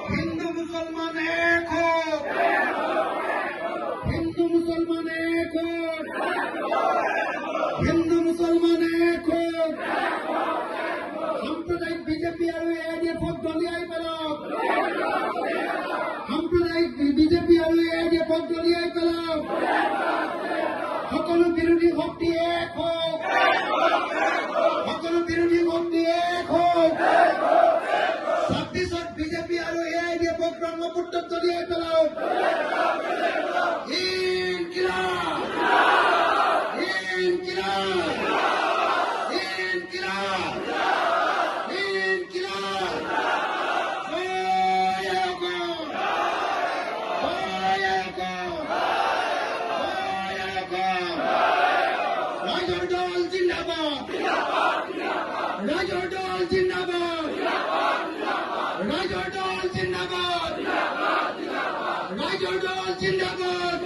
हिंदू मुसलमान एक हो, हिंदू मुसलमान एक हो, हिंदू मुसलमान एक हो। সাম্প্রদায়িক বিজেপি আৰু এআইডিএফক দলিয়াই পেলাওক, সাম্প্ৰদায়িক বিজেপি আৰু এআইডিএফক দলিয়াই পেলাওক। সকলো বিৰোধী শক্তি এক হওক, সকলো বিৰোধী শক্তি এক হওক। 26ত বিজেপি আৰু এআইডিএফক ব্ৰহ্মপুত্ৰত দলিয়াই পেলাওক। ইনকিলাব, ইনকিলাব, ইনকিলাব, ইনকিলাব। জয় অসম, জয় অসম, জয় অসম। ৰাইজৰ দল জিন্দাবাদ, ৰাইজৰ দল জিন্দাবাদ, ৰাইজৰ দল জিন্দাবাদ, রাইজর দল জিন্দাবাদ,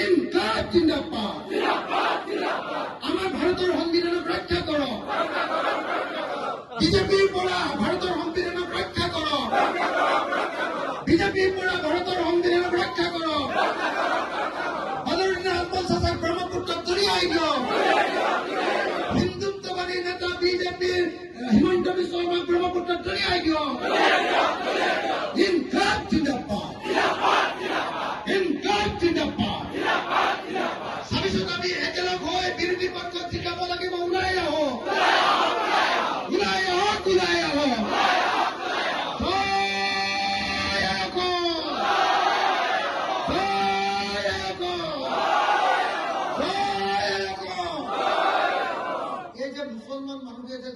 ইনকাব জিন্দাবাদ। আমার ভারতের সংবিধানক রক্ষা করো, বিজেপির পৰা ভারতের সংবিধানক রক্ষা করো, বিজেপির পৰা ভারতের সংবিধানক রক্ষা করো। বদরুদ্দিন আজমল চাচাক ব্রহ্মপুত্রত দলিয়াই দিও। হিন্দুত্ববাদী নেতা বিজেপির হিমন্ত বিশ্ব শর্মাক ব্রহ্মপুত্রত দলিয়াই দিও। ইনকাব জিন্দাবাদ, ইনকাব জিন্দাবাদ। 26ত আমি একেলগ হৈ বিৰোধী পক্ষক জিকাব লাগিব। ওলাই আহো, ওলাই আহক, ওলাই আহক। জয় অসম, জয় অসম, জয় অসম। এই যে মুছলমান মানুহে যে